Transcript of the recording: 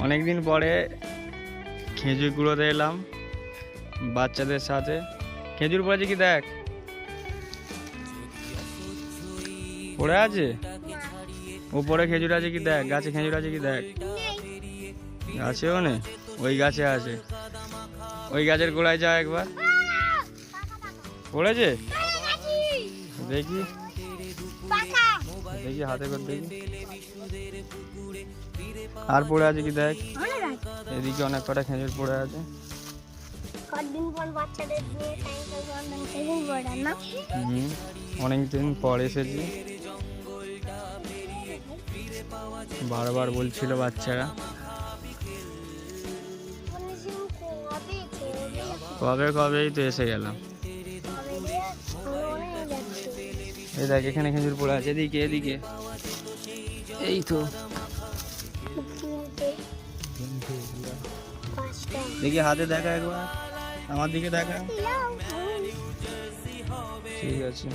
অনেকদিন পরে খেজুর কুড়োতে এলাম বাচ্চাদের সাথে। খেজুর পড়েছে কি দেখ, পড়ে আছে উপরে খেজুর আছে কি দেখ, গাছে খেজুর আছে কি দেখ। গাছেও নেই, ওই গাছে আছে। ওই গাছের গোড়ায় যা একবার। পড়েছে দেখি, দেখি হাতে করে দেখি। আর পড়ে আছে কি দেখ, এদিকে অনেক কটা খেজুর পড়ে আছে। অনেকদিন পর এসেছি, বারবার বলছিল বাচ্চারা। কবে কবেই তো এসে গেলাম। এই দেখ এখানে খেজুর পড়ে আছে, এদিকে এদিকে। এই তো দেখি হাতে দেখা একবার, আমার দিকে দেখা। ঠিক আছে।